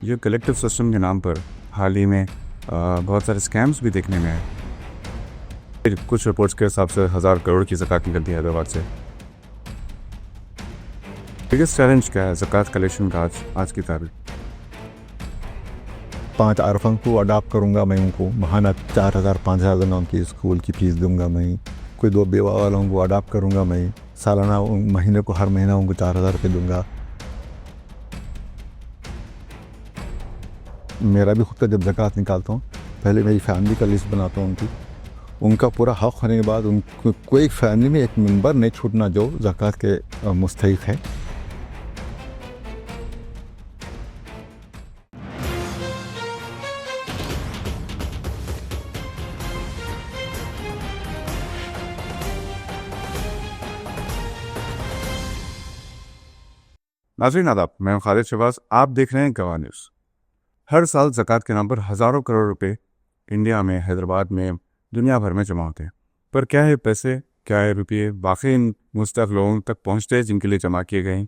ये collective system के नाम पर हाल ही में बहुत सारे स्कैम्स भी देखने में आए। फिर कुछ रिपोर्ट्स के हिसाब से 1000 करोड़ की ज़कात निकलती है हैदराबाद से। बिगेस्ट चैलेंज क्या है ज़कात कलेक्शन का आज की तारीख? 5 अरफों को अडॉप्ट करूँगा मैं, उनको महाना 4000-5000 देना, उनकी स्कूल की फ़ीस दूंगा मैं। कोई 2 बेवा वालों को अडॉप्ट करूँगा मैं, सालाना महीने को हर महीना उनको 4000 रुपये दूंगा। मेरा भी खुद का जब ज़कात निकालता हूँ, पहले मेरी फैमिली का लिस्ट बनाता हूँ उनका पूरा हक़ होने के बाद उनको कोई फैमिली में एक मेंबर नहीं छूटना जो ज़कात के मुस्तहिक़ है। नाज़रीन आदाब, मैं हूं खालिद शहबाज। आप देख रहे हैं गवाह न्यूज़। हर साल ज़कात के नाम पर हज़ारों करोड़ रुपए इंडिया में, हैदराबाद में, दुनिया भर में जमा होते हैं। पर क्या है पैसे, क्या है रुपये वाकई इन मुस्तहक़ लोगों तक पहुँचते हैं जिनके लिए जमा किए गए हैं?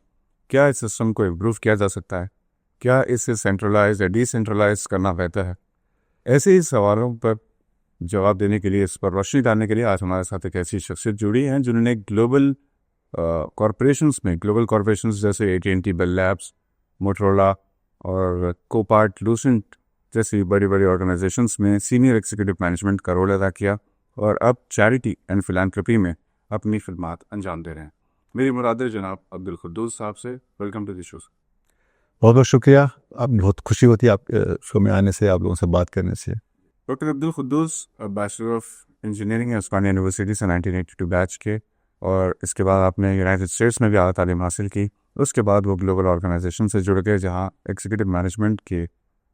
क्या इस सिस्टम को इम्प्रूव किया जा सकता है? क्या इसे सेंट्रलाइज या डिसेंट्रलाइज करना बेहतर है? ऐसे ही सवालों पर जवाब देने के लिए, इस पर रोशनी डालने के लिए आज हमारे साथ एक ऐसी शख्सियत जुड़ी हैं जिन्होंने ग्लोबल कॉरपोरेशंस जैसे AT&T, बेल लैब्स, मोटरोला और कोपार्ट, लूसेंट जैसी बड़ी बड़ी ऑर्गेनाइजेशंस में सीनियर एग्जीक्यूटिव मैनेजमेंट का रोल अदा किया और अब चैरिटी एंड फिलैंथ्रोपी में अपनी खिदमात अंजाम दे रहे हैं। मेरी मुराद जनाब अब्दुल कुद्दूस साहब से। Welcome to the show. बहुत बहुत शुक्रिया। आप बहुत खुशी होती है आप शो में आने से, आप लोगों से बात करने से। Doctor Abdul Quddus bachelor of engineering है उस्मानिया यूनिवर्सिटी से 1982 बैच के, और इसके बाद आपने यूनाइटेड स्टेट्स में भी आला तालीम हासिल की। उसके बाद वो ग्लोबल ऑर्गेनाइजेशन से जुड़ गए जहाँ एग्जीक्यूटिव मैनेजमेंट के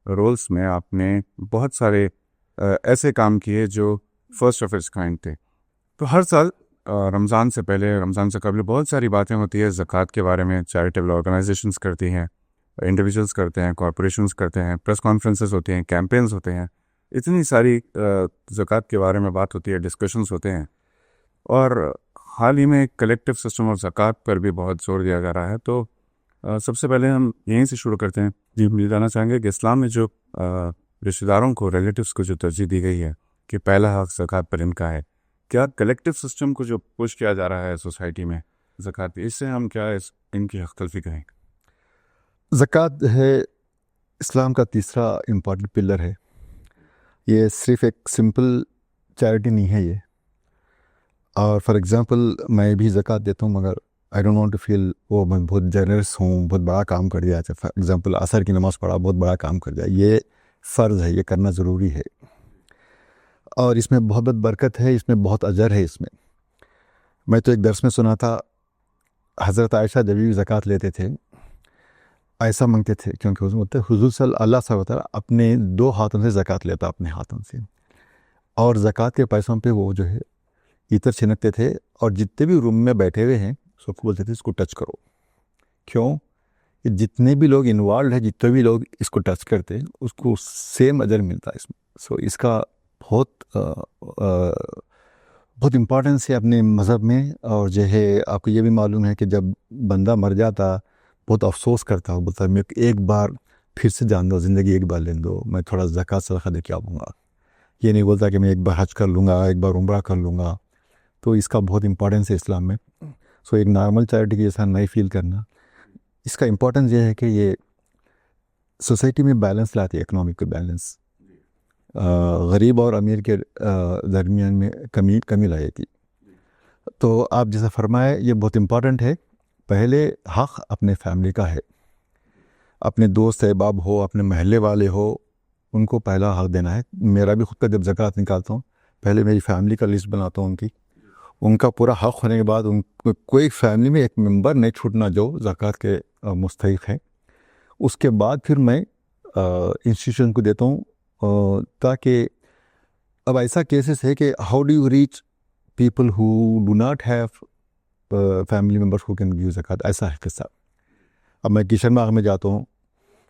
रोल्स में आपने बहुत सारे ऐसे काम किए जो फर्स्ट ऑफ इट्स काइंड थे। तो हर साल रमज़ान से पहले, रमज़ान से कबल बहुत सारी बातें होती है ज़कात के बारे में। चैरिटेबल ऑर्गेनाइजेशंस करती हैं, इंडिविजुअल्स करते हैं, कॉरपोरेशंस करते हैं, प्रेस कॉन्फ्रेंसेस होते हैं, कैंपेन्स होते हैं, इतनी सारी ज़कात के बारे में बात होती है, डिस्कशंस होते हैं। और हाल ही में कलेक्टिव सिस्टम ऑफ ज़कात पर भी बहुत जोर दिया जा रहा है। तो सबसे पहले हम यहीं से शुरू करते हैं। जी, मुझे जानना चाहेंगे कि इस्लाम में जो रिश्तेदारों को, रिलेटिव्स को जो तरजीह दी गई है कि पहला हक़ ज़कात पर इनका है, क्या कलेक्टिव सिस्टम को जो पुश किया जा रहा है सोसाइटी में ज़कात, इससे हम क्या इनकी हक़ तलफ़ी कहें? ज़कात है इस्लाम का तीसरा इम्पॉर्टेंट पिलर है। ये सिर्फ़ एक सिंपल चैरिटी नहीं है ये। और फॉर एग्ज़ाम्पल मैं भी ज़कात देता हूँ, मगर I don't want to feel वो मैं बहुत जनरस हूँ, बहुत बड़ा काम कर दिया। फॉर एग्ज़ाम्पल असर की नमाज़ पढ़ा, बहुत बड़ा काम कर दिया। ये फ़र्ज़ है, ये करना ज़रूरी है और इसमें बहुत बरकत है, इसमें बहुत अजर है इसमें। मैं तो एक दर्स में सुना था, हज़रत आयशा जब भी ज़कात लेते थे ऐसा मांगते थे, क्योंकि उसमें होता है हुज़ूर सल्लल्लाहु अलैहि वसल्लम अपने 2 हाथों से ज़कात लेता, अपने हाथों से, और ज़कात के पैसों पे वो जो है इतर छिनकते थे, और जितने भी रूम में बैठे हुए हैं सबको बोलते थे इसको टच करो। क्यों? कि जितने भी लोग इन्वॉल्व हैं, जितने भी लोग इसको टच करते हैं उसको सेम अजर मिलता है इसमें। सो इसका बहुत इम्पोर्टेंस है अपने मज़हब में। और जो है आपको ये भी मालूम है कि जब बंदा मर जाता बहुत अफसोस करता हो, बोलता है मैं एक बार फिर से जान दो, ज़िंदगी एक बार लेने दो, मैं थोड़ा ज़कात सदका दे के आऊँगा। ये नहीं बोलता कि मैं एक बार हज कर लूँगा, एक बार उम्रा कर लूँगा। तो इसका बहुत इम्पोर्टेंस है इस्लाम में। सो एक नॉर्मल चैरिटी के जैसा नहीं फील करना। इसका इम्पोर्टेंस ये है कि ये सोसाइटी में बैलेंस लाती है, इकोनॉमिक बैलेंस, गरीब और अमीर के दरमियान में कमी लाएगी। तो आप जैसा फरमाए, ये बहुत इम्पोर्टेंट है। पहले हक़ अपने फैमिली का है, अपने दोस्त अहबाब हो, अपने महल्ले वाले हो, उनको पहला हक़ देना है। मेरा भी खुद का जब ज़कात निकालता हूँ, पहले मेरी फैमिली का लिस्ट बनाता हूँ उनका पूरा हक़ होने के बाद उनको कोई फैमिली में एक मेंबर नहीं छूटना जो ज़कात के मुस्तहिक़ है। उसके बाद फिर मैं इंस्टीट्यूशन को देता हूँ, ताकि अब ऐसा केसेस है कि how do you reach people who do not have family members who can give ज़कात। ऐसा है किस्सा। अब मैं किशन बाग में जाता हूँ,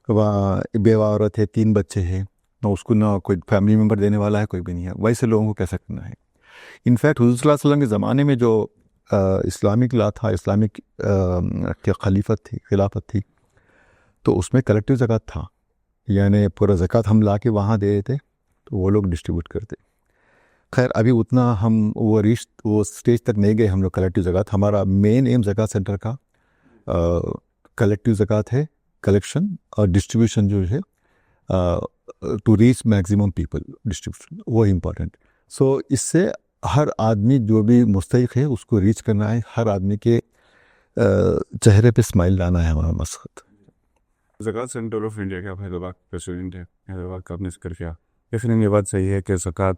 वहाँ बेवा औरत है, 3 बच्चे हैं, ना उसको ना कोई फैमिली मेम्बर देने वाला है, कोई भी नहीं है। वैसे लोगों को कैसे करना है? इनफैक्ट हुज़ूर सल्लल्लाहु अलैहि वसल्लम के ज़माने में जो इस्लामिक ला था, इस्लामिक खिलाफत थी, तो उसमें कलेक्टिव ज़कात था। यानी पूरा ज़कात हम ला के वहाँ दे देते, तो वो लोग डिस्ट्रीब्यूट करते। खैर अभी उतना हम वो स्टेज तक नहीं गए हम लोग कलेक्टिव ज़कात। हमारा मेन एम ज़कात सेंटर का कलेक्टिव ज़कात है, कलेक्शन और डिस्ट्रीब्यूशन जो है, to reach maximum people, distribution वो इम्पॉर्टेंट। सो इससे हर आदमी जो भी मुस्तहिक है उसको रीच करना है, हर आदमी के चेहरे पे स्माइल लाना है हमारा मकसद। ज़कात सेंटर ऑफ इंडिया के आप हैदराबाद प्रेसिडेंट हैं, हैदराबाद का आपने जिक्र किया। डेफिनेटली ये बात सही है कि ज़कात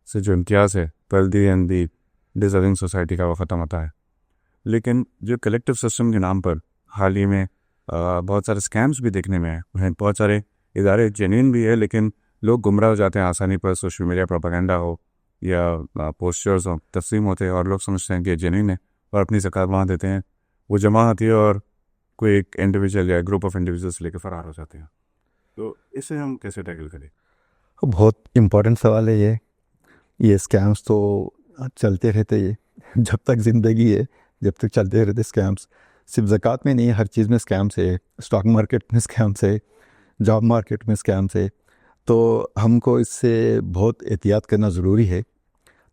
से जो इम्तियाज़ है wealthy and the deserving society का वो ख़त्म होता है। लेकिन जो कलेक्टिव सिस्टम के नाम पर हाल ही में बहुत सारे स्कैम्स भी देखने में आए हैं। बहुत सारे इदारे जेन्युइन भी है लेकिन लोग गुमराह हो जाते हैं आसानी पर, सोशल मीडिया प्रोपेगेंडा हो या पोस्टर्स हो तस्लीम होते हैं और लोग समझते हैं कि जेन्युइन है और अपनी ज़कात वहाँ देते हैं। वो जमा आती है और कोई एक इंडिविजुअल या ग्रुप ऑफ इंडिविजुअल्स लेकर फ़रार हो जाते हैं। तो इसे हम कैसे टैकल करें? बहुत इम्पोर्टेंट सवाल है ये स्कैम्स तो चलते रहते ये जब तक ज़िंदगी है, जब तक चलते रहते स्कैम्स। सिर्फ ज़कात में नहीं, हर चीज़ में स्कैम्स है, स्टॉक मार्केट में स्कैम्स है, जॉब मार्केट में स्कैम्स है। तो हमको इससे बहुत एहतियात करना ज़रूरी है।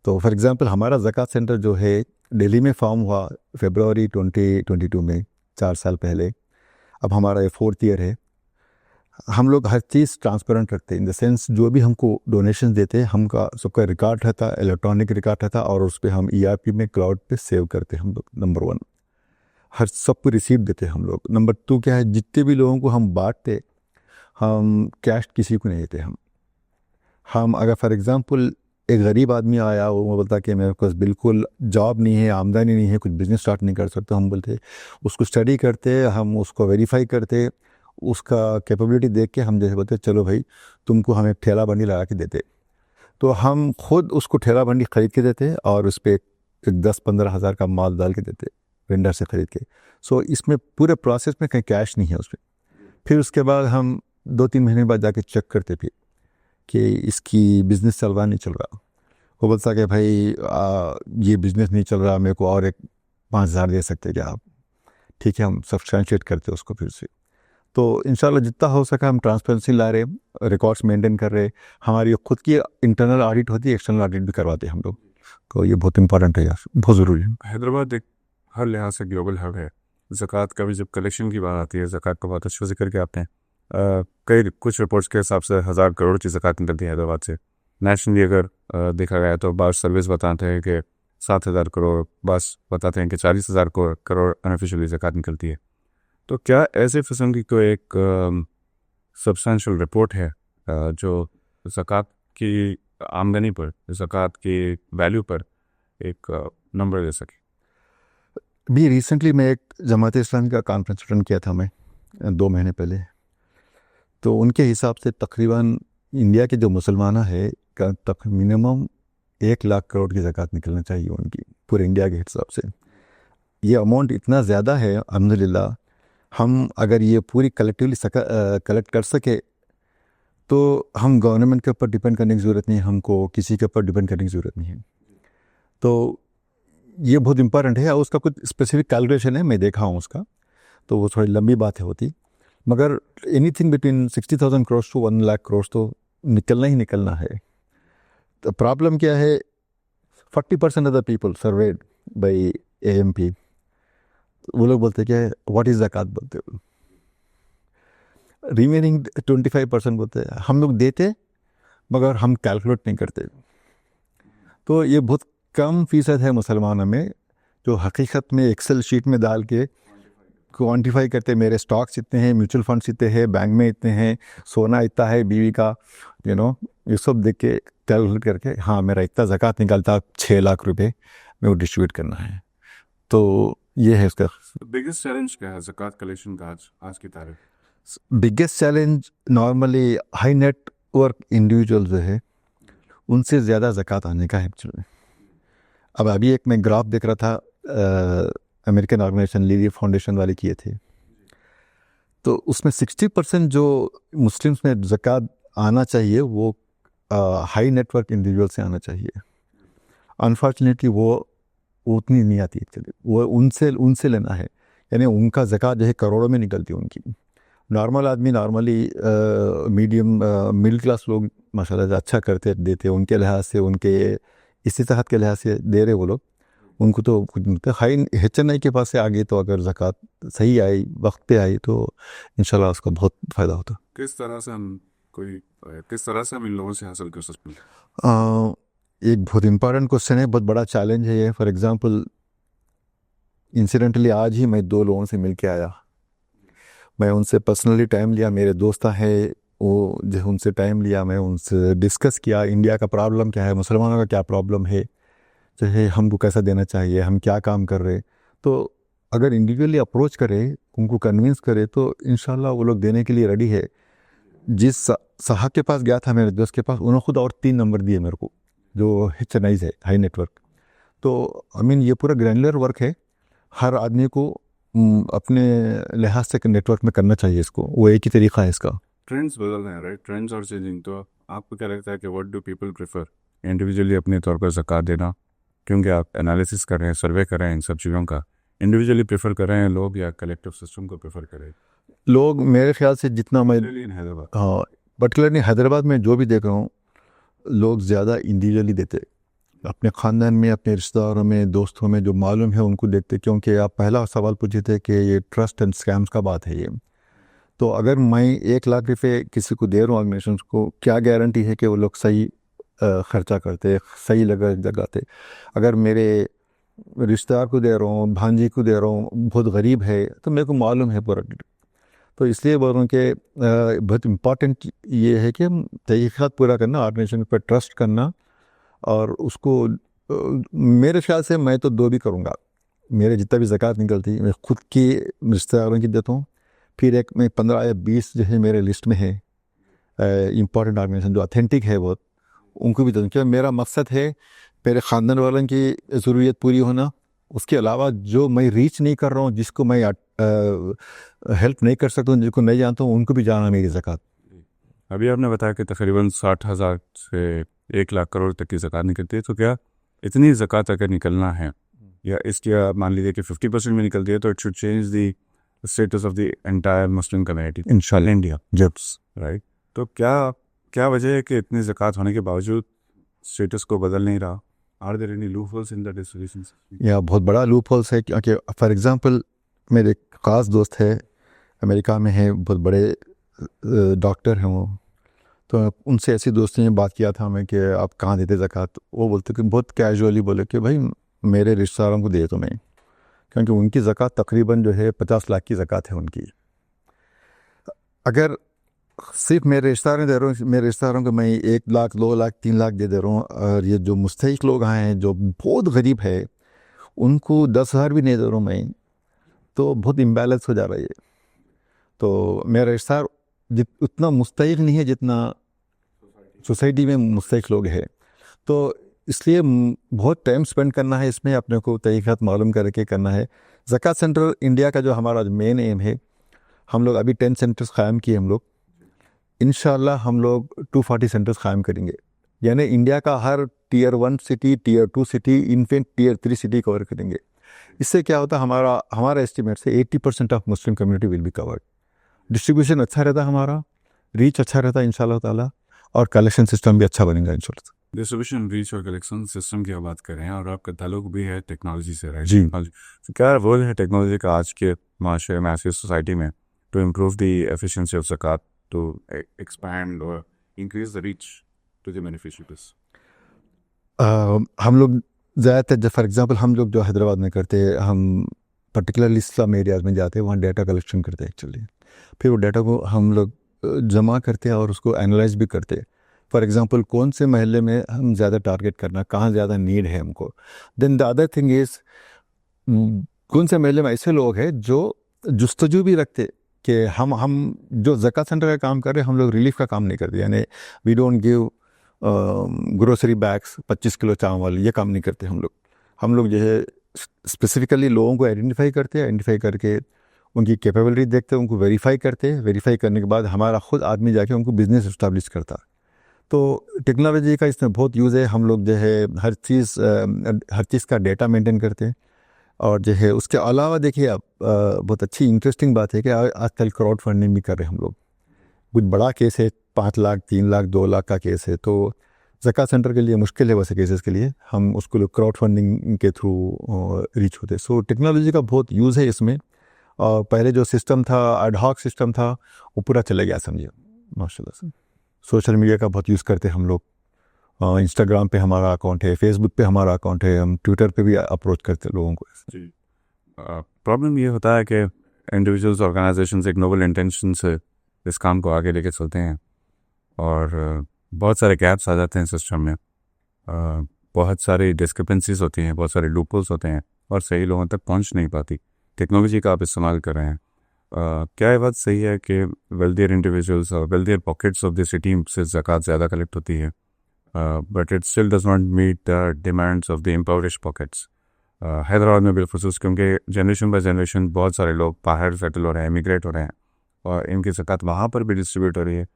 तो फॉर एग्ज़ाम्पल हमारा ज़कात सेंटर जो है दिल्ली में फॉर्म हुआ फरवरी 2022 में, 4 साल पहले। अब हमारा ये 4th ईयर है। हम लोग हर चीज़ ट्रांसपेरेंट रखते हैं, इन द सेंस जो भी हमको डोनेशन देते हैं हमका सबका रिकॉर्ड रहता, इलेक्ट्रॉनिक रिकॉर्ड रहता, और उस पर हम ERP में क्लाउड पे सेव करते हैं हम लोग। नंबर 1, हर सबको रिसीव देते हैं हम लोग। नंबर 2 क्या है, जितने भी लोगों को हम बांटते, हम कैश किसी को नहीं देते। हम अगर फॉर एग्ज़ाम्पल एक गरीब आदमी आया, वो बोलता कि मेरे पास बिल्कुल जॉब नहीं है, आमदनी नहीं है, कुछ बिज़नेस स्टार्ट नहीं कर सकता, हम बोलते उसको स्टडी करते, हम उसको वेरीफाई करते, उसका कैपेबिलिटी देख के हम जैसे बोलते चलो भाई तुमको हम एक ठेला बंडी लगा के देते। तो हम खुद उसको ठेला बंडी ख़रीद के देते और उस पर एक 10-15 हज़ार का माल डाल के देते वेंडर से ख़रीद के। सो इसमें पूरे प्रोसेस में कहीं कैश नहीं है उसमें। फिर उसके बाद हम 2-3 महीने बाद जाके चेक करते फिर कि इसकी बिज़नेस चल रहा नहीं चल रहा। वो बोलता कि भाई ये बिज़नेस नहीं चल रहा, मेरे को और एक 5,000 दे सकते क्या आप? ठीक है, हम सब्सटेंशिएट करते उसको फिर से। तो इंशाल्लाह जितना हो सका हम ट्रांसपेरेंसी ला रहे, रिकॉर्ड्स मेंटेन कर रहे। हमारी खुद की इंटरनल ऑडिट होती है, एक्सटर्नल ऑडिट भी करवाते हैं हम लोग। तो ये बहुत इंपॉर्टेंट है यार, बहुत ज़रूरी है। हैदराबाद एक हर लिहाज से ग्लोबल हब है। ज़कात का भी जब कलेक्शन की बात आती है, ज़कात का बहुत अच्छा जिक्र किया आपने। कुछ रिपोर्ट्स के हिसाब से 1,000 करोड़ की ज़कात निकलती है हैदराबाद से। नेशनली अगर देखा गया तो बास सर्विस बताते हैं कि 7,000 करोड़, बास बताते हैं कि 40,000 करोड़ अनऑफिशियली ज़कात निकलती है। तो क्या ऐसे किस्म की कोई एक सब्सटेंशियल रिपोर्ट है जो ज़कात की आमदनी पर, ज़कात की वैल्यू पर एक नंबर दे सके? भी रिसेंटली मैं एक जमात इस्लामी का कॉन्फ्रेंस अटेंड किया था मैं 2 महीने पहले। तो उनके हिसाब से तकरीबन इंडिया के जो मुसलमान है का तक मिनिमम 1 लाख करोड़ की ज़कात निकलना चाहिए उनकी, पूरे इंडिया के हिसाब से। ये अमाउंट इतना ज़्यादा है अल्हम्दुलिल्लाह। हम अगर ये पूरी कलेक्टिवली कलेक्ट कर सके तो हम गवर्नमेंट के ऊपर डिपेंड करने की ज़रूरत नहीं है, हमको किसी के ऊपर डिपेंड करने की ज़रूरत नहीं है। तो ये बहुत इंपॉर्टेंट है। और उसका कुछ स्पेसिफिक कैलकुलेशन है, मैं देखा हूँ उसका, तो वो थोड़ी लंबी बात है होती, मगर anything between 60,000 crore to 1 lakh crore तो निकलना ही निकलना है। तो प्रॉब्लम क्या है, 40% of the people served by AMP, वो लोग बोलते क्या है, व्हाट इज़ ज़कात बोलते हो। रिमेनिंग 25% बोलते हैं हम लोग देते मगर हम कैलकुलेट नहीं करते। तो ये बहुत कम फ़ीसद है मुसलमानों में जो हकीकत में एक्सेल शीट में डाल के क्वांटिफाई करते, मेरे स्टॉक्स इतने हैं, म्यूचुअल फंड्स इतने हैं, बैंक में इतने हैं, सोना इतना है, बीवी का ये सब देख के कैलकुलेट करके हाँ मेरा इतना ज़कात निकलता 6 लाख रुपए में वो डिस्ट्रीब्यूट करना है। तो ये है उसका बिगेस्ट चैलेंज क्या है ज़कात कलेक्शन का आज की तारीख? Biggest challenge normally high network individual जो है उनसे ज़्यादा ज़कात आने का है एक्चुअली। अब अभी एक मैं ग्राफ देख रहा था, अमेरिकन ऑर्गेनाइजेशन लीली फाउंडेशन वाले किए थे, तो उसमें 60% जो मुस्लिम्स में ज़कात आना चाहिए वो हाई नेटवर्क इंडिविजुअल से आना चाहिए। अनफॉर्चुनेटली वो उतनी नहीं आती एक्चुअली, वो उनसे लेना है, यानी उनका ज़कात जो है करोड़ों में निकलती है उनकी। नॉर्मल आदमी नॉर्मली मीडियम मिडिल क्लास लोग माशाल्लाह से अच्छा करते देते, उनके लिहाज से, उनके इस्तिताहत के लिहाज से दे रहे वो लोग, उनको तो कुछ मिलता है। हाई HNI के पास से आगे तो अगर ज़कात सही आई, वक्त पे आई, तो इंशाल्लाह उसका बहुत फ़ायदा होता। किस तरह से हम इन लोगों से हासिल कर सकते हैं? एक बहुत इम्पॉर्टेंट क्वेश्चन है, बहुत बड़ा चैलेंज है ये। फॉर एग्जांपल इंसिडेंटली आज ही मैं 2 लोगों से मिल के आया, मैं उनसे पर्सनली टाइम लिया, मेरे दोस्त हैं वो, जो उनसे टाइम लिया, मैं उनसे डिस्कस किया इंडिया का प्रॉब्लम क्या है, मुसलमानों का क्या प्रॉब्लम है, चाहे हमको कैसा देना चाहिए, हम क्या काम कर रहे। तो अगर इंडिविजुअली अप्रोच करे, उनको कन्विंस करे, तो इंशाल्लाह वो लोग देने के लिए रेडी है। जिस साहब के पास गया था, मेरे दोस्त के पास, उन्होंने खुद और 3 नंबर दिए मेरे को, जो HNI है, हाई नेटवर्क। तो आई मीन ये पूरा ग्रैनुलर वर्क है, हर आदमी को अपने लिहाज से नेटवर्क में करना चाहिए इसको, वो एक ही तरीका है इसका। ट्रेंड्स बदल रहे हैं, राइट? ट्रेंड्स और चेंजिंग। तो आपको क्या लगता है कि what do people prefer, individually अपने तौर पर ज़कात देना, क्योंकि आप एनालिसिस कर रहे हैं, सर्वे कर रहे हैं इन सब चीज़ों का, इंडिविजुअली प्रेफर कर रहे हैं लोग या कलेक्टिव सिस्टम को प्रेफर कर रहे हैं लोग? मेरे ख्याल से जितना मैं इन हैदराबाद, हाँ, पर्टिकुलरली हैदराबाद में जो भी देख रहा हूँ, लोग ज़्यादा इंडिविजुअली देते, अपने ख़ानदान में, अपने रिश्तेदारों में, दोस्तों में जो मालूम है उनको देखते। क्योंकि आप पहला सवाल पूछे थे कि ये ट्रस्ट एंड स्कैम्स का बात है ये। तो अगर मैं 1 लाख रुपए किसी को दे रहा हूँ ऑर्गेनाइजेशन को, क्या गारंटी है कि वो लोग सही खर्चा करते, सही लगाते। अगर मेरे रिश्तेदार को दे रहा हूँ, भांजी को दे रहा हूँ, बहुत गरीब है, तो मेरे को मालूम है पूरा। तो इसलिए बोल रहा हूँ कि बहुत इम्पॉर्टेंट ये है कि हम तहक़ीक़ात पूरा करना, ऑर्गेनाइजेशन पर ट्रस्ट करना, और उसको मेरे ख्याल से मैं तो 2 भी करूँगा। मेरे जितना भी ज़कात निकलती मैं खुद की रिश्तेदारों की देता हूँ, फिर एक मैं 15 या 20 जो है मेरे लिस्ट में है इम्पॉर्टेंट ऑर्गेनाइजेशन जो ऑथेंटिक है बहुत, उनको भी देता हूँ। क्योंकि मेरा मकसद है मेरे ख़ानदान वालों की ज़रूरियत पूरी होना, उसके अलावा जो मैं रीच नहीं कर रहा हूँ, जिसको मैं हेल्प नहीं कर सकता हूँ, जिसको नहीं जानता हूँ, उनको भी जाना मेरी ज़कात। अभी आपने बताया कि तकरीबन 60,000 से 1 लाख करोड़ तक की ज़कात निकलती है। तो क्या इतनी ज़कात अगर निकलना है, या इसकी आप मान लीजिए कि 50% में निकलती है, तो it should change the status of the entire Muslim community इंशाल्लाह इंडिया, जब्स, राइट? तो क्या वजह है कि इतनी ज़कात होने के बावजूद स्टेटस को बदल नहीं रहा? Are there any loopholes in the distribution system? या बहुत बड़ा लूप होल्स है। क्योंकि फॉर एग्जांपल मेरे ख़ास दोस्त है, अमेरिका में है, बहुत बड़े डॉक्टर हैं वो। तो उनसे ऐसी दोस्ती में बात किया था मैं कि आप कहाँ देते ज़कात। वो बोलते कि बहुत कैजुअली बोले कि भाई मेरे रिश्तेदारों को दे तो मैं, क्योंकि उनकी ज़कात तकरीबन जो है 50 लाख की ज़कात है उनकी। अगर सिर्फ मेरे रिश्तेदार दे रहा हूँ, मेरे रिश्तेदारों को मैं 1 लाख, 2 लाख, 3 लाख दे रहा हूँ, और ये जो मुस्तहिक लोग आए हैं, जो बहुत गरीब है, उनको 10,000 भी नहीं दे रहा हूँ मैं, तो बहुत इम्बैलेंस हो जा रहा है ये। तो मेरा रिश्तेदार उतना मुस्तहिक नहीं है जितना सोसाइटी में मुस्तहिक लोग हैं। तो इसलिए बहुत टाइम स्पेंड करना है इसमें, अपने को तरीक़ात मालूम करके करना है। ज़कात सेंटर इंडिया का जो हमारा मेन एम है, हम लोग अभी 10 सेंटर्स क़ायम किए हम लोग। इंशाल्लाह हम लोग 240 सेंटर्स क़ायम करेंगे, यानी इंडिया का हर Tier 1 city, Tier 2 city, in fact Tier 3 city cover करेंगे। इससे क्या होता है, हमारा एस्टिमेट से 80% of Muslim community will be covered. Distribution अच्छा रहता है, हमारा रीच अच्छा रहता है इंशाल्लाह ताला, और कलेक्शन सिस्टम भी अच्छा बनेगा इंशाल्लाह। डिस्ट्रीब्यूशन, रीच और कलेक्शन सिस्टम की बात कर रहे हैं, और आपका ताल्लुक भी है टेक्नोलॉजी से, राइट? जी। तो क्या रोल है टेक्नोलॉजी का आज के माशरे में, आज की सोसाइटी में, to improve the efficiency of ज़कात, टू एक्सपैंड और increase the reach to the beneficiaries? हम लोग ज़्यादातर, फॉर एग्जांपल हम लोग जो हैदराबाद में करते हैं, हम पर्टिकुलरली स्लम एरियाज़ में जाते हैं, वहाँ डाटा कलेक्शन करते हैं एक्चुअली। फिर वो डाटा को हम लोग जमा करते हैं और उसको एनालाइज भी करते हैं। फॉर एग्जांपल कौन से महल्ले में हम ज़्यादा टारगेट करना, कहाँ ज़्यादा नीड है हमको। Then the other thing is, कौन से महल्ले में ऐसे लोग हैं जो जुस्तजू भी रखते कि हम जो ज़कात सेंटर का काम कर रहे हैं, हम लोग रिलीफ का काम नहीं करते। यानी we don't give grocery bags 25 kilo चावल, ये काम नहीं करते हम लोग जो है स्पेसिफिकली लोगों को आइडेंटिफाई करते हैं, आइडेंटिफाई करके उनकी कैपेबिलिटी देखते हैं, उनको वेरीफाई करते हैं। वेरीफाई करने के बाद हमारा खुद आदमी जाके उनको बिज़नेस इस्टेब्लिश करता है। तो टेक्नोलॉजी का इसमें बहुत यूज़ है। हम लोग जो है हर चीज़ का डेटा मेंटेन करते हैं, और जो है उसके अलावा देखिए आप बहुत अच्छी इंटरेस्टिंग बात है कि आजकल क्राउड फंडिंग भी कर रहे हैं हम लोग। कुछ बड़ा केस है, 5 लाख 3 लाख 2 लाख का केस है, तो ज़कात सेंटर के लिए मुश्किल है वैसे केसेस के लिए, हम उसको क्राउड फंडिंग के थ्रू रीच होते। सो टेक्नोलॉजी का बहुत यूज़ है इसमें। और पहले जो सिस्टम था, एडहॉक सिस्टम था, वो पूरा चले गया समझिए माशाल्लाह से। सोशल मीडिया का बहुत यूज़ करते हैं हम लोग। इंस्टाग्राम पे हमारा अकाउंट है, फेसबुक पे हमारा अकाउंट है, हम ट्विटर पे भी अप्रोच करते हैं लोगों को। जी, प्रॉब्लम ये होता है कि इंडिविजुअल्स ऑर्गेनाइजेशंस एक नोबल इंटेंशन से इस काम को आगे लेके चलते हैं और बहुत सारे गैप्स आ जाते हैं सिस्टम में, बहुत सारी डिस्क्रिपेंसीज होती हैं, बहुत सारे लूपहोल्स होते हैं और सही लोगों तक पहुंच नहीं पाती। टेक्नोलॉजी का आप इस्तेमाल कर रहे हैं, क्या ये बात सही है कि वेल्दियर इंडिविजुअल्स और wealthier pockets of the city से ज़कात ज़्यादा कलेक्ट होती है, but it still does not meet the demands of the impoverish pockets? Hyderabad में बिलखुसूस क्योंकि जनरेशन बाय जनरेशन बहुत सारे लोग बाहर सेटल हो रहे हैं, इमिग्रेट हो रहे हैं और इनकी ज़कात वहाँ पर भी डिस्ट्रीब्यूट हो रही है,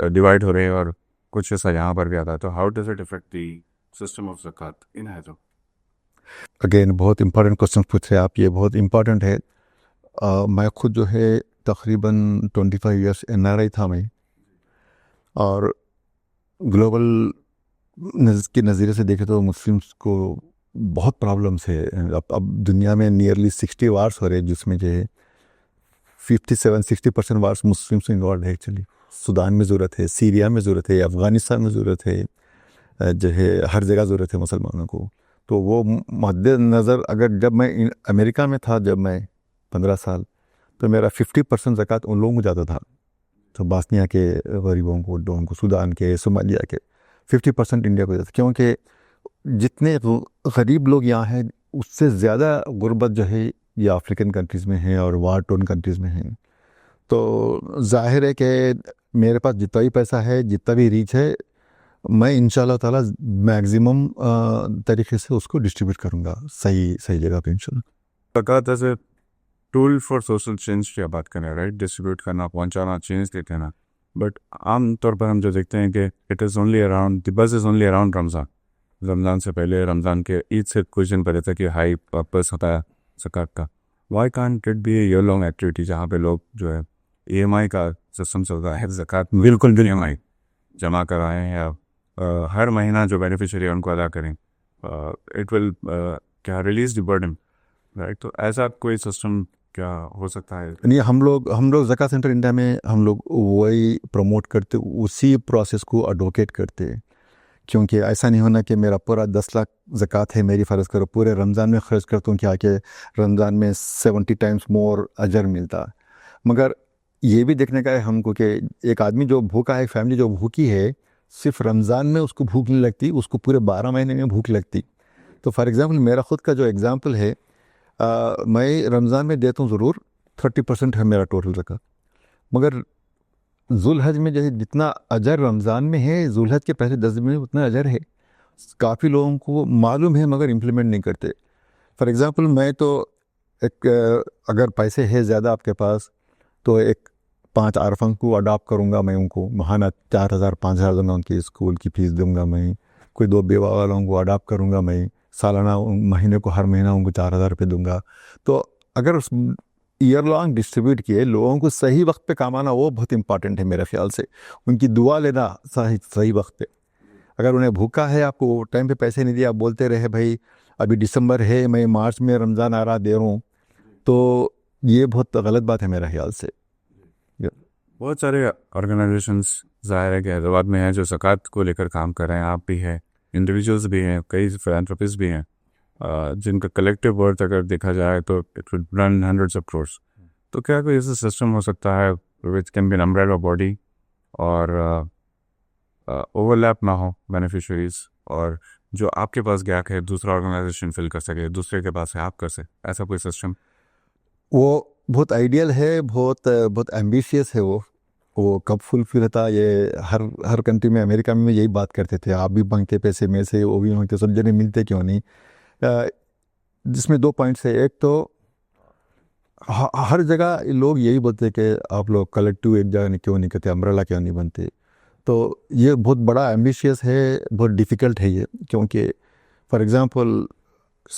डिवाइड हो रही है और कुछ हिस्सा यहाँ पर भी आता है। तो how does it affect the system of ज़कात इन हैदराबाद? अगेन बहुत इंपॉर्टेंट क्वेश्चन पूछ रहे हैं आप, ये बहुत इंपॉर्टेंट है। मैं खुद जो है तकरीबन 25 ईयर्स NRI था मैं, और ग्लोबल के नज़रिए से देखें तो मुस्लिम्स को बहुत प्रॉब्लम्स है। अब दुनिया में नियरली 60 वार्स हो रहे हैं, जिसमें जो है 57-60% वार्स मुस्लिम्स इन्वॉल्व है एक्चुअली। सूडान में ज़रूरत है, सीरिया में ज़रूरत है, अफ़गानिस्तान में ज़रूरत है, जो है हर जगह ज़रूरत है मुसलमानों को। तो वो मद्देनज़र अगर जब मैं अमेरिका में था, जब मैं 15 साल, तो मेरा 50% ज़कात उन लोगों को जाता था, तो बास्निया के गरीबों को, लोगों को, सूडान के, सोमालिया के। 50% इंडिया को जाता, क्योंकि जितने गरीब लोग यहाँ हैं उससे ज़्यादा गुर्बत जो है ये अफ्रीकन कंट्रीज़ में है और वार टोन कंट्रीज़ में है। तो जाहिर है कि मेरे पास जितना भी पैसा है, जितना भी रीच है, मैं इंशाल्लाह ताला मैक्सिमम तरीके से उसको डिस्ट्रीब्यूट करूँगा सही जगह पे इंशाल्लाह। ज़कात as a tool for social change की बात करें, राइट? डिस्ट्रीब्यूट करना, पहुंचाना, चेंज देते हैं ना, बट आम तौर पर हम जो देखते हैं कि it is only around, the buzz is only around Ramzan से पहले, रमज़ान के ईद से कुछ दिन पहले तक कि हाई पर्पस होता है ज़कात का। Why can't it be a year long activity जहाँ पे लोग जो है EMI का सिस्टम चल रहा है, ज़कात बिल्कुल भी EMI जमा कराएँ या हर महीना जो बेनिफिशियरी है उनको अदा करें, इट विल क्या रिलीज द बर्डन, राइट? तो ऐसा कोई सिस्टम क्या हो सकता है? नहीं, हम लोग ज़कात सेंटर इंडिया में हम लोग वही प्रमोट करते, उसी प्रोसेस को एडवोकेट करते, क्योंकि ऐसा नहीं होना कि मेरा पूरा 10 लाख ज़कात है मेरी, फ़र्ज़ करो पूरे रमज़ान में खर्च करता हूँ, क्या कि रमज़ान में 70 टाइम्स मोर अजर मिलता। मगर ये भी देखने का है हमको कि एक आदमी जो भूखा है, एक फैमिली जो भूखी है, सिर्फ रमज़ान में उसको भूख नहीं लगती, उसको पूरे 12 महीने में भूख लगती। तो फॉर एग्ज़ाम्पल मेरा ख़ुद का जो एग्ज़ाम्पल है, मैं रमज़ान में देता हूँ ज़रूर, 30% है मेरा टोटल ज़कात, मगर जुल्हज में जैसे जितना अजर रमज़ान में है, जुल्हज के पहले 10 दिन में उतना अजर है। काफ़ी लोगों को मालूम है मगर इम्प्लीमेंट नहीं करते। फॉर एग्ज़ाम्पल मैं तो एक, अगर पैसे है ज़्यादा आपके पास, तो एक 5 आरफन को अडॉप्ट करूँगा मैं, उनको महाना 4,000-5,000 दूँगा, उनकी स्कूल की फ़ीस दूँगा मैं। कोई 2 बेवा वालों को अडॉप्ट करूँगा मैं, सालाना महीने को हर महीना उनको 4,000 रुपये दूँगा। तो अगर उस ईयर लॉन्ग डिस्ट्रीब्यूट किए, लोगों को सही वक्त पे काम आना, वो बहुत इंपॉर्टेंट है मेरे ख्याल से। उनकी दुआ लेना सही वक्त पे। अगर उन्हें भूखा है, आपको टाइम पे पैसे नहीं दिए, आप बोलते रहे भाई अभी दिसंबर है, मैं मार्च में रमज़ान आ रहा दे रहा हूँ, तो ये बहुत गलत बात है मेरे ख्याल से। बहुत सारे ऑर्गेनाइजेशंस ज़ाहिर है कि हैदराबाद में हैं जो ज़कात को लेकर काम कर रहे हैं, आप भी हैं, इंडिविजुअल्स भी हैं, कई फिलैंथ्रोपिस्ट भी हैं, जिनका कलेक्टिव वर्थ अगर देखा जाए तो it will run hundreds of crores. तो क्या कोई ऐसा सिस्टम हो सकता है which can be an umbrella body और ओवरलैप ना हो बेनिफिशरीज, और जो आपके पास गैप है दूसरा ऑर्गेनाइजेशन फिल कर सके, दूसरे के पास है आप कर सके, ऐसा कोई सिस्टम? वो बहुत आइडियल है, बहुत एम्बिशियस है। वो कब फुलफिल होता, ये हर कंट्री में, अमेरिका में यही बात करते थे, आप भी मांगते पैसे में से, वो भी मांगते, सब जने मिलते क्यों नहीं। जिसमें 2 पॉइंट्स है। एक तो हर जगह लोग यही बोलते कि आप लोग कलेक्टिव एक जगह क्यों नहीं करते, अम्ब्रेला क्यों नहीं बनते। तो ये बहुत बड़ा एम्बिशियस है, बहुत डिफ़िकल्ट है ये, क्योंकि फॉर एग्ज़ाम्पल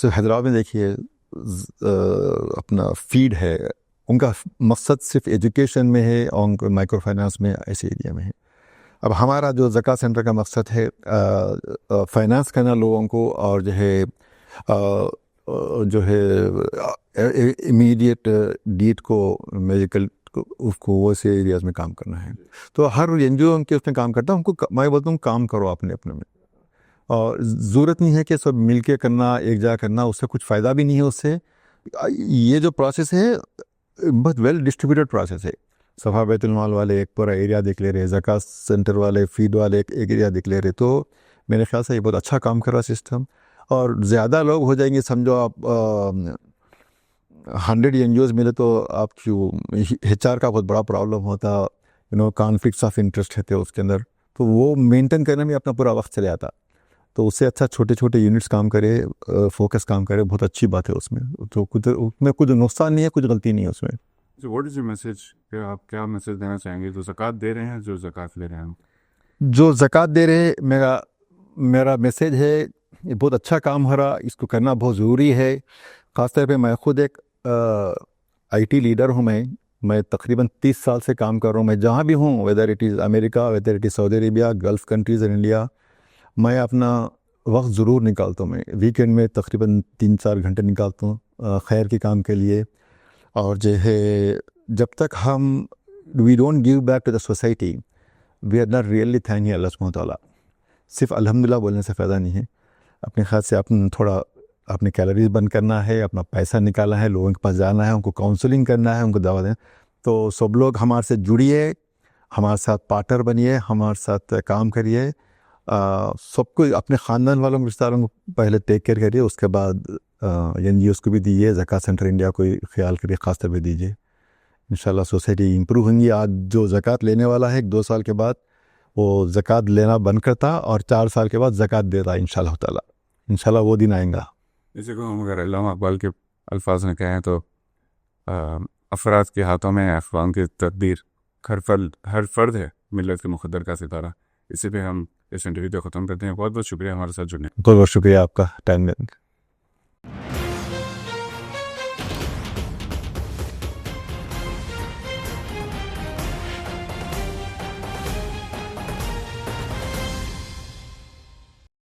हैदराबाद में देखिए अपना फीड है, उनका मकसद सिर्फ एजुकेशन में है और माइक्रो फाइनेंस में ऐसे एरिया में है। अब हमारा जो ज़कात सेंटर का मकसद है फाइनेंस करना लोगों को, और जो है इमीडिएट नीड को, मेडिकल को, उसको वो से एरियाज़ में काम करना है। तो हर एनजीओ उनके उसमें काम करता है, उनको मैं बोलता हूँ काम करो अपने अपने में, और ज़रूरत नहीं है कि सब मिल के करना, एक जगह करना, उससे कुछ फ़ायदा भी नहीं है उससे। ये जो प्रोसेस है बहुत वेल डिस्ट्रीब्यूटेड प्रोसेस है। सफा बैतुल माल वाले एक पूरा एरिया देख ले रहे, ज़कात सेंटर वाले, फीड वाले एक एरिया देख ले रहे, तो मेरे ख्याल से ये बहुत अच्छा काम कर रहा सिस्टम। और ज़्यादा लोग हो जाएंगे, समझो आप 100 एनजीओज़ मिले तो आपकी HR का बहुत बड़ा प्रॉब्लम होता, कॉन्फ्लिक्ट्स ऑफ इंटरेस्ट रहते उसके अंदर, तो वो मेंटेन करने में अपना पूरा वक्त चले जाता। तो उससे अच्छा छोटे छोटे यूनिट्स काम करे, फोकस काम करे, बहुत अच्छी बात है उसमें। तो कुछ उसमें कुछ नुकसान नहीं है, कुछ गलती नहीं है उसमें। So what is your message? आप क्या मैसेज देना चाहेंगे जो ज़कात दे रहे हैं, जो ज़कात ले रहे हैं? जो ज़कात दे रहे, मेरा मैसेज है, ये बहुत अच्छा काम हो रहा, इसको करना बहुत ज़रूरी है। ख़ासतौर पे मैं ख़ुद एक IT लीडर हूँ। मैं तकरीबन 30 साल से काम कर रहा हूँ। मैं जहाँ भी हूँ, whether it is America, whether it is Saudi Arabia, gulf countries in India, मैं अपना वक्त ज़रूर निकालता हूँ। मैं वीकेंड में तकरीबन 3-4 घंटे निकालता हूँ खैर के काम के लिए। और जो है, जब तक हम we don't give back to the society, we are not really thanking अल्लाह सुब्हानहू व तआला। सिर्फ अल्हम्दुलिल्लाह बोलने से फ़ायदा नहीं है। अपने ख्याल से अपन थोड़ा अपने कैलोरीज बंद करना है, अपना पैसा निकालना है, लोगों के पास जाना है, उनको काउंसलिंग करना है, उनको दवा देना। तो सब लोग हमारे से जुड़िए, हमारे साथ पार्टनर बनिए, हमारे साथ काम करिए। सबको, अपने ख़ानदान वालों के रिश्तेदारों को पहले टेक केयर करिए, उसके बाद NGOs को भी दीजिए, ज़कात सेंटर इंडिया को ख्याल करिए, ख़ास तौर पे दीजिए। इंशाल्लाह सोसाइटी इम्प्रूव होंगी। आज जो ज़कात लेने वाला है 2 साल के बाद वो ज़कात लेना बंद करता, और 4 साल के बाद ज़कात देता इंशाल्लाह ताला। इंशाल्लाह वो दिन आएगा। जैसे को हम अगर अल्लामा इकबाल के अल्फाज में कहें तो अफराद के हाथों में अफ़वान की तदबीर, हर फर्द है मिलत के मुक़द्दर का सितारा। इसी पे हम इस इंटरव्यू को ख़त्म करते हैं। बहुत बहुत शुक्रिया हमारे साथ जुड़ने। बहुत बहुत शुक्रिया आपका टाइम देने।